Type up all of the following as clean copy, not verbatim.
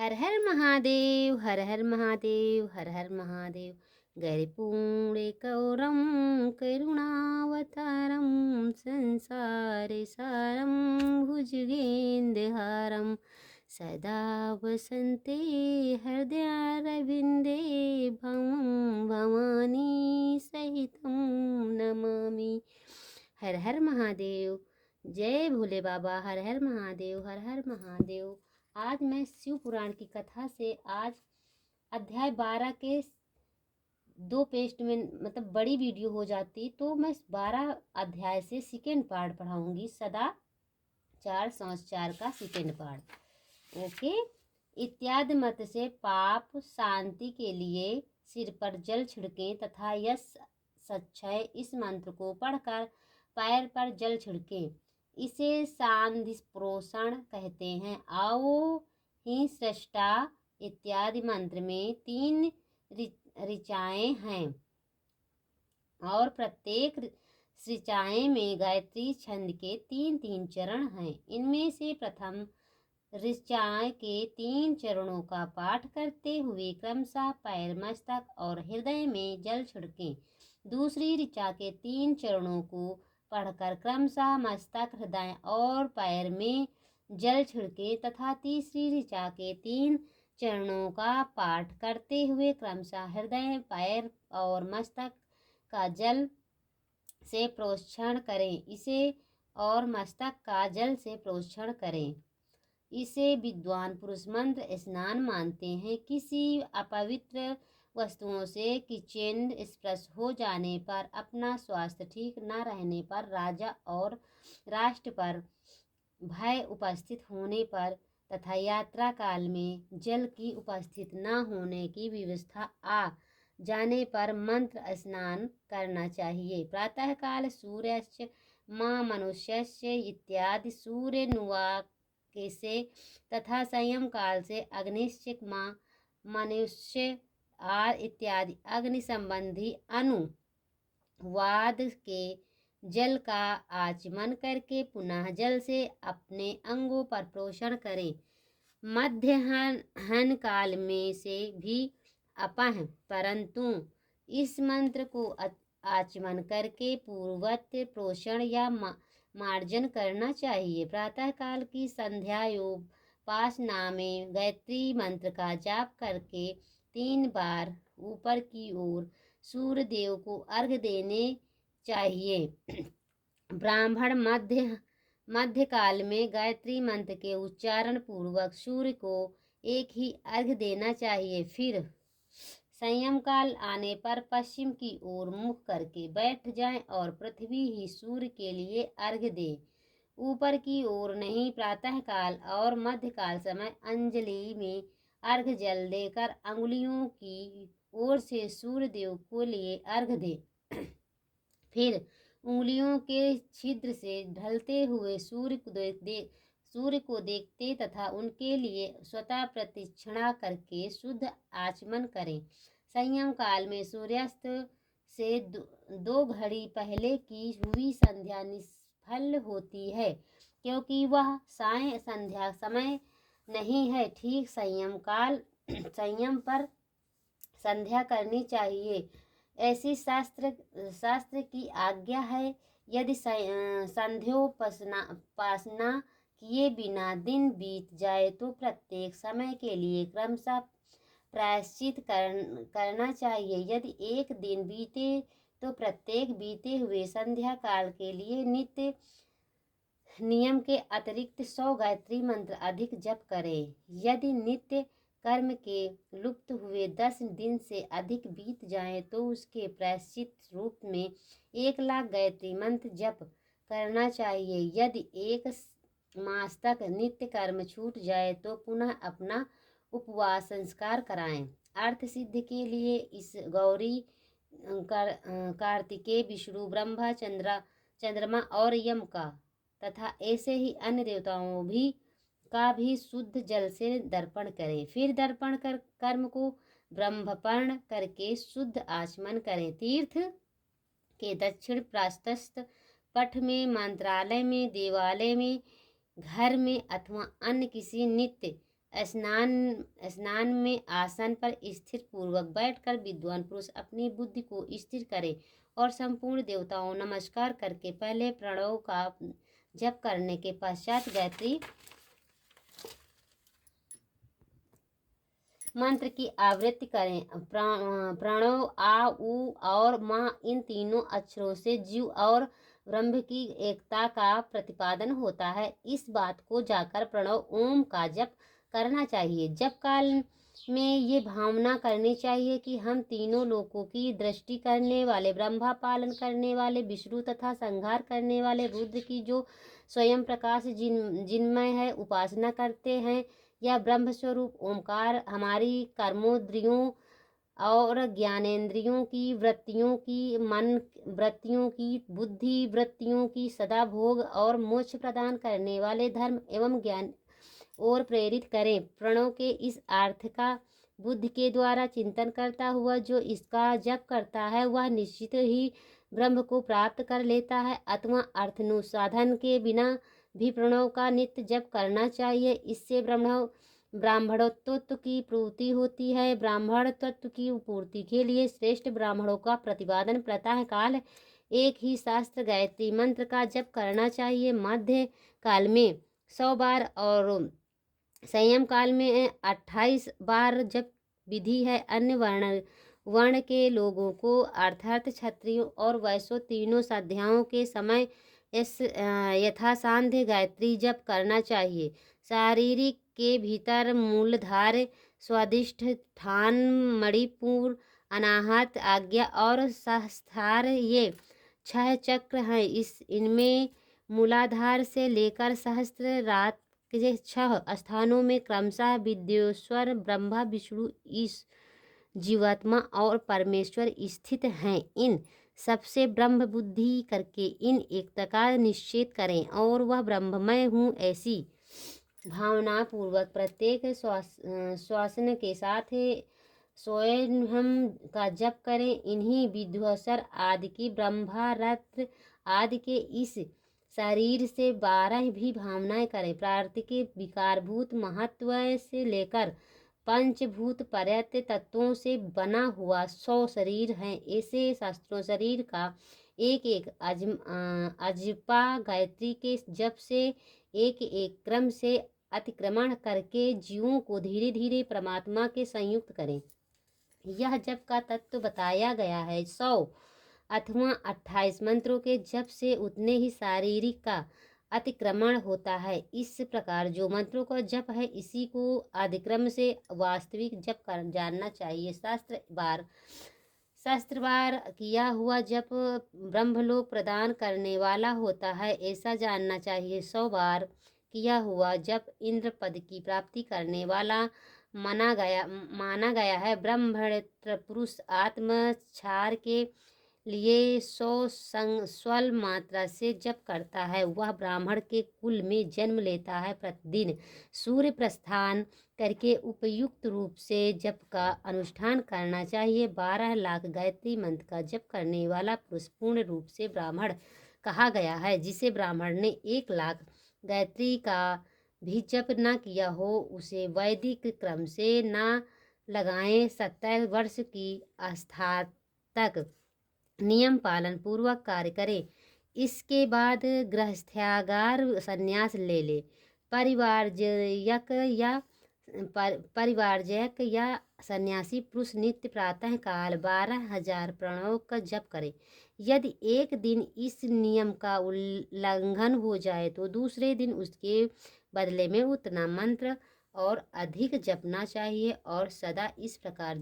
हर हर महादेव हर हर महादेव हर हर महादेव। गैरिपुण्यकौरं करुणावतारं संसारे सारं भुजगेन्द्रहारं सदा वसन्ते हृदयारविन्दे भवं भवानी सहितं नमामि। हर हर महादेव। जय भोले बाबा। हर हर महादेव हर हर महादेव। आज मैं शिव पुराण की कथा से आज अध्याय 12 के 2 पेस्ट में मतलब बड़ी वीडियो हो जाती तो मैं 12 अध्याय से सेकेंड पार्ट पढ़ाऊंगी। सदाचार संस्कार का सेकेंड पार्ट। ओके। इत्यादि मत से पाप शांति के लिए सिर पर जल छिड़कें तथा यश सच्चय इस मंत्र को पढ़कर पैर पर जल छिड़कें। इसे सांधि प्रोषण कहते हैं। आओ ही सृष्टा इत्यादि मंत्र में 3 ऋचाएं हैं और प्रत्येक ऋचाएं में गायत्री छंद के 3-3 चरण हैं। इनमें से प्रथम ऋचा के 3 चरणों का पाठ करते हुए क्रमशः पैर, मस्तक और हृदय में जल छिड़कें। दूसरी ऋचा के 3 चरणों को पढ़कर क्रमशः मस्तक, हृदय और पैर में जल छिड़कें तथा तीसरी ऋचा के 3 चरणों का पाठ करते हुए क्रमशः हृदय, पैर और मस्तक का जल से प्रोक्षण करें। इसे और मस्तक का जल से प्रोक्षण करें। इसे विद्वान पुरुष मंत्र स्नान मानते हैं। किसी अपवित्र वस्तुओं से किंचित स्पर्श हो जाने पर, अपना स्वास्थ्य ठीक न रहने पर, राजा और राष्ट्र पर भय उपस्थित होने पर तथा यात्रा काल में जल की उपस्थित न होने की व्यवस्था आ जाने पर मंत्र स्नान करना चाहिए। प्रातःकाल सूर्यस्य माँ मनुष्यस्य इत्यादि सूर्य नुवाक से तथा संयम काल से अग्निश्चिक माँ मनुष्य आर इत्यादि अग्नि संबंधी अनुवाद के जल का आचमन करके पुनः जल से अपने अंगों पर प्रोक्षण करें। मध्याह्न काल में से भी अपह परंतु इस मंत्र को आचमन करके पूर्ववत प्रोषण या मार्जन करना चाहिए। प्रातःकाल की संध्यायोपासना में गायत्री मंत्र का जाप करके 3 बार ऊपर की ओर सूर्य देव को अर्घ्य देने चाहिए। ब्राह्मण मध्य काल में गायत्री मंत्र के उच्चारण पूर्वक सूर्य को एक ही अर्घ्य देना चाहिए। फिर संयम काल आने पर पश्चिम की ओर मुख करके बैठ जाएं और पृथ्वी ही सूर्य के लिए अर्घ्य दें, ऊपर की ओर नहीं। प्रातः काल और मध्यकाल समय अंजलि में अर्घ्य जल देकर अंगुलियों की ओर से सूर्य देव को लिए अर्घ्य दें। फिर उंगलियों के छिद्र से ढलते हुए सूर्य को देखते तथा उनके लिए स्वतः प्रदक्षिणा करके शुद्ध आचमन करें। संयम काल में सूर्यास्त से 2 घड़ी पहले की हुई संध्या निष्फल होती है, क्योंकि वह साय संध्या समय नहीं है। ठीक संयम पर संध्या करनी चाहिए, ऐसी शास्त्र की आज्ञा है। यदि संध्योपासना किए बिना दिन बीत जाए तो प्रत्येक समय के लिए क्रमशः प्रायश्चित करना चाहिए। यदि एक दिन बीते तो प्रत्येक बीते हुए संध्या काल के लिए नित्य नियम के अतिरिक्त 100 गायत्री मंत्र अधिक जप करें। यदि नित्य कर्म के लुप्त हुए 10 दिन से अधिक बीत जाए तो उसके प्रायश्चित रूप में 1 लाख गायत्री मंत्र जप करना चाहिए। यदि 1 मास तक नित्य कर्म छूट जाए तो पुनः अपना उपवास संस्कार कराएं। अर्थ सिद्धि के लिए इस गौरी, कार्तिकेय, विष्णु, ब्रह्मा, चंद्रमा और यम का तथा ऐसे ही अन्य देवताओं का भी शुद्ध जल से दर्पण करें। फिर दर्पण कर कर्म को ब्रह्मपर्ण करके शुद्ध आचमन करें। तीर्थ के दक्षिण प्रास्तस्थ पट में, मंत्रालय में, देवालय में, घर में अथवा अन्य किसी नित्य स्नान स्नान में आसन पर स्थिर पूर्वक बैठकर विद्वान पुरुष अपनी बुद्धि को स्थिर करे और संपूर्ण देवताओं नमस्कार करके पहले प्रणव का जप करने के पश्चात गायत्री मंत्र की आवृत्ति करें। प्रणव, आ, उ और माँ इन तीनों अक्षरों से जीव और ब्रह्म की एकता का प्रतिपादन होता है। इस बात को जाकर प्रणव ओम का जप करना चाहिए। जप काल में ये भावना करनी चाहिए कि हम तीनों लोकों की दृष्टि करने वाले, ब्रह्मा पालन करने वाले विष्णु तथा संहार करने वाले रुद्र की जो स्वयं प्रकाश जिनमय है उपासना करते हैं। यह ब्रह्म स्वरूप ओंकार हमारी कर्मोद्रियों और ज्ञानेंद्रियों की वृत्तियों की, मन वृत्तियों की, बुद्धि वृत्तियों की सदा भोग और मोक्ष प्रदान करने वाले धर्म एवं ज्ञान और प्रेरित करें। प्रणव के इस अर्थ का बुद्धि के द्वारा चिंतन करता हुआ जो इसका जप करता है वह निश्चित ही ब्रह्म को प्राप्त कर लेता है। अथवा अर्थानुसाधन के बिना भी प्रणव का नित्य जप करना चाहिए। इससे ब्राह्मणत्व की पूर्ति होती है। ब्राह्मण तत्व की पूर्ति के लिए श्रेष्ठ ब्राह्मणों का प्रतिपादन प्रातः काल एक ही शास्त्र गायत्री मंत्र का जप करना चाहिए। मध्य काल में 100 बार और संयम काल में 28 बार जप विधि है। अन्य वर्ण के लोगों को अर्थात क्षत्रियों और वैश्यों तीनों संध्याओं के समय इस यथासाध्य गायत्री जप करना चाहिए। शारीरिक के भीतर मूलधार, स्वादिष्ठान, मणिपुर, अनाहत, आज्ञा और सहस्त्रार ये 6 चक्र हैं। इनमें मूलाधार से लेकर सहस्त्रार के 6 स्थानों में क्रमशः विद्येश्वर, ब्रह्मा, विष्णु, ईश, जीवात्मा और परमेश्वर स्थित हैं। इन सबसे ब्रह्म बुद्धि करके इन एकता का निश्चय करें और वह ब्रह्ममय हूँ ऐसी भावना पूर्वक प्रत्येक श्वासन के साथ स्वयं का जप करें। इन्हीं विद्वेश्वर आदि की, ब्रह्मरत्र आदि के इस शरीर से 12 भी भावनाएं करें। प्राकृतिक के विकारभूत महत्व से लेकर पंचभूत पर्यत तत्वों से बना हुआ 100 शरीर है। ऐसे शास्त्रों शरीर का एक एक अजपा गायत्री के जप से एक एक क्रम से अतिक्रमण करके जीवों को धीरे धीरे परमात्मा के संयुक्त करें। यह जप का तत्व बताया गया है। 100 अथवा 28 मंत्रों के जप से उतने ही शारीरिक का अतिक्रमण होता है। इस प्रकार जो मंत्रों का जप है इसी को अधिक्रम से वास्तविक जप कर जानना चाहिए। शास्त्रवार किया हुआ जप ब्रह्मलोक प्रदान करने वाला होता है ऐसा जानना चाहिए। 100 बार किया हुआ जप इंद्र पद की प्राप्ति करने वाला माना गया है। ब्रह्मण्य पुरुष आत्मक्षार के लिए 100 स्वल मात्रा से जप करता है। वह ब्राह्मण के कुल में जन्म लेता है। प्रतिदिन सूर्य प्रस्थान करके उपयुक्त रूप से जप का अनुष्ठान करना चाहिए। 12 लाख गायत्री मंत्र का जप करने वाला पुरुष पूर्ण रूप से ब्राह्मण कहा गया है। जिसे ब्राह्मण ने 1 लाख गायत्री का भी जप न किया हो उसे वैदिक क्रम से न लगाएं। 70 वर्ष की आस्था तक नियम पालन पूर्वक कार्य करे। इसके बाद गृहस्थ्यागार संन्यास ले। परिवारजयक या सन्यासी पुरुष नित्य प्रातः काल 12,000 प्रणव का जप करे। यदि एक दिन इस नियम का उल्लंघन हो जाए तो दूसरे दिन उसके बदले में उतना मंत्र और अधिक जपना चाहिए और सदा इस प्रकार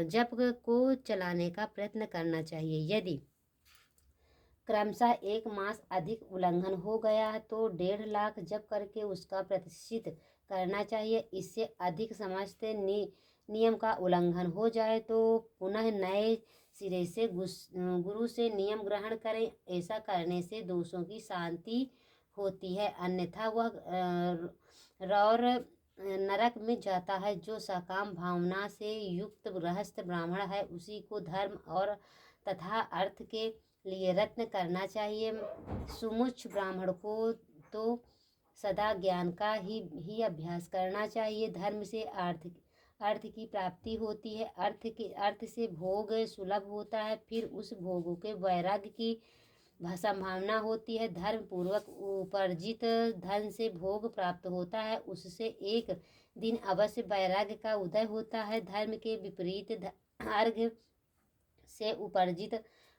जप को चलाने का प्रयत्न करना चाहिए। यदि क्रमशः 1 मास अधिक उल्लंघन हो गया तो 1.5 लाख जप करके उसका प्रतिष्ठित करना चाहिए। इससे अधिक समस्त नियम का उल्लंघन हो जाए तो पुनः नए सिरे से गुरु से नियम ग्रहण करें। ऐसा करने से दोषों की शांति होती है, अन्यथा वह रौर नरक में जाता है। जो सकाम भावना से युक्त गृहस्थ ब्राह्मण है उसी को धर्म और तथा अर्थ के लिए यत्न करना चाहिए। सुमुच्च ब्राह्मण को तो सदा ज्ञान का ही अभ्यास करना चाहिए। धर्म से अर्थ की प्राप्ति होती है। अर्थ से भोग सुलभ होता है, फिर उस भोगों के वैराग्य की संभावना होती है। धर्म पूर्वक उपार्जित धन से भोग प्राप्त होता है, उससे एक दिन अवश्य वैराग्य का उदय होता है। धर्म के विपरीत अर्घ से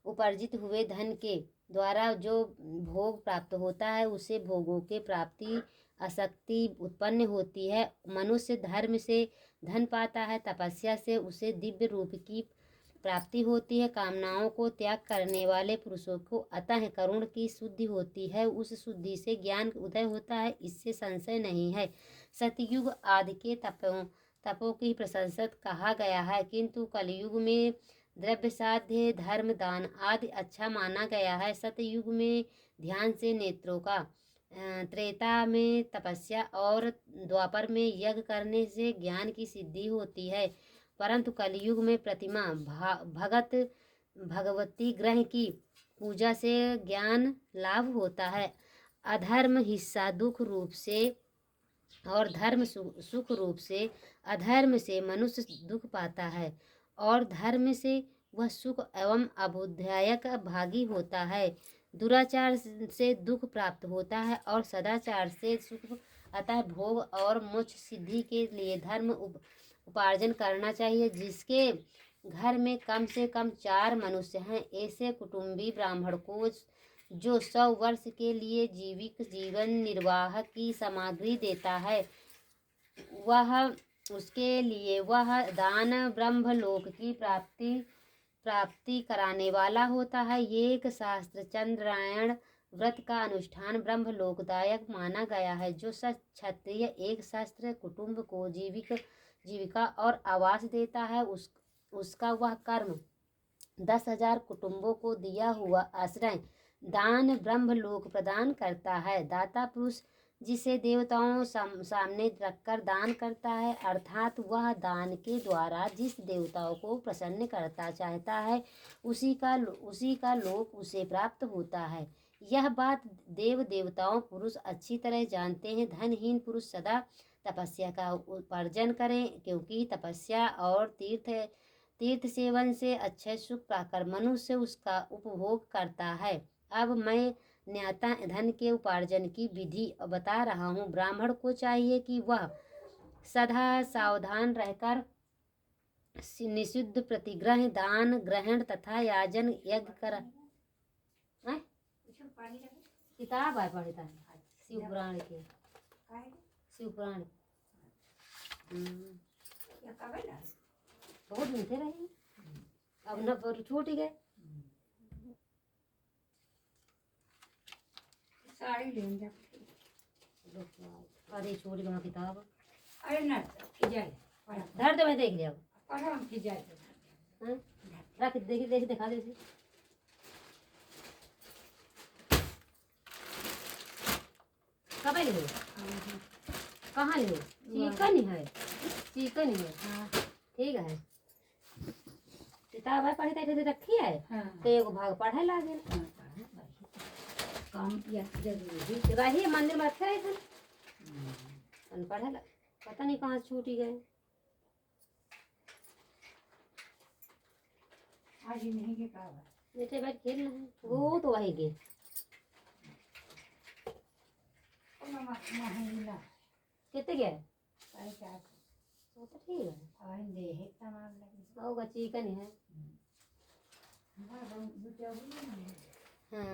उपार्जित हुए धन के द्वारा जो भोग प्राप्त होता है, उसे भोगों के प्राप्ति आसक्ति उत्पन्न होती है। मनुष्य धर्म से धन पाता है, तपस्या से उसे दिव्य रूप की प्राप्ति होती है। कामनाओं को त्याग करने वाले पुरुषों को अतः करुण की शुद्धि होती है, उस शुद्धि से ज्ञान उदय होता है, इससे संशय नहीं है। सतयुग आदि के तपों की प्रशंसक कहा गया है, किंतु कलयुग में द्रव्य साध्य धर्म दान आदि अच्छा माना गया है। सतयुग में ध्यान से नेत्रों का, त्रेता में तपस्या और द्वापर में यज्ञ करने से ज्ञान की सिद्धि होती है, परंतु कलयुग में प्रतिमा भगवती ग्रह की पूजा से ज्ञान लाभ होता है। अधर्म हिस्सा दुख रूप से और धर्म सुख रूप से। अधर्म से मनुष्य दुख पाता है और धर्म से वह सुख एवं अभुदायक भागी होता है। दुराचार से दुख प्राप्त होता है और सदाचार से सुख। अतः भोग और मोक्ष सिद्धि के लिए धर्म उपार्जन करना चाहिए। जिसके घर में कम से कम 4 मनुष्य हैं, ऐसे कुटुंबी ब्राह्मण को जो 100 वर्ष के लिए जीवन निर्वाह की सामग्री देता है, वह उसके लिए वह दान ब्रह्मलोक की प्राप्ति कराने वाला होता है। एक शास्त्र चंद्रायण व्रत का अनुष्ठान ब्रह्मलोकदायक माना गया है। जो क्षत्रिय एक शास्त्र कुटुंब को जीविका और आवास देता है, उसका वह कर्म 10,000 कुटुंबों को दिया हुआ आश्रय दान ब्रह्मलोक प्रदान करता है। दाता पुरुष जिसे देवताओं सामने रखकर दान करता है, अर्थात वह दान के द्वारा जिस देवताओं को प्रसन्न करता चाहता है, उसी का लोक उसे प्राप्त होता है। यह बात देवताओं पुरुष अच्छी तरह जानते हैं। धनहीन पुरुष सदा तपस्या का उपार्जन करें, क्योंकि तपस्या और तीर्थ सेवन से अच्छे सुख पाकर मनुष्य उसका उपभोग करता है। अब मैं न्याता धन के उपार्जन की विधि बता रहा हूँ। ब्राह्मण को चाहिए कि वह सदा सावधान रहकर निषिद्ध प्रतिग्रह दान ग्रहण तथा याजन यज्ञ कर। किताब है पढ़ता है शिव पुराण के, शिव पुराण बहुत मीठे रहे, अब न पर छूट गए। साड़ी लेंगे अरे छोड़ दो किताब। अरे ना जाए धर दे, मैं देख लिया पढ़ो हम की जाए रख देख दिखा दे। कब ले कहाँ ले चिकन ही है, चिकन ही है। ठीक है, किताब है पढ़े रखी है तो एगो भाग पढ़े लागे काम या जरूरी रही मंदिर में रखे रहे थे पढ़े पता नहीं कहाँ छूट गए। आज ही नहीं के कहा बेटे बैठ खेल रहे वो तो वही गे कितने गए तो ठीक है, होगा चिकन है। हाँ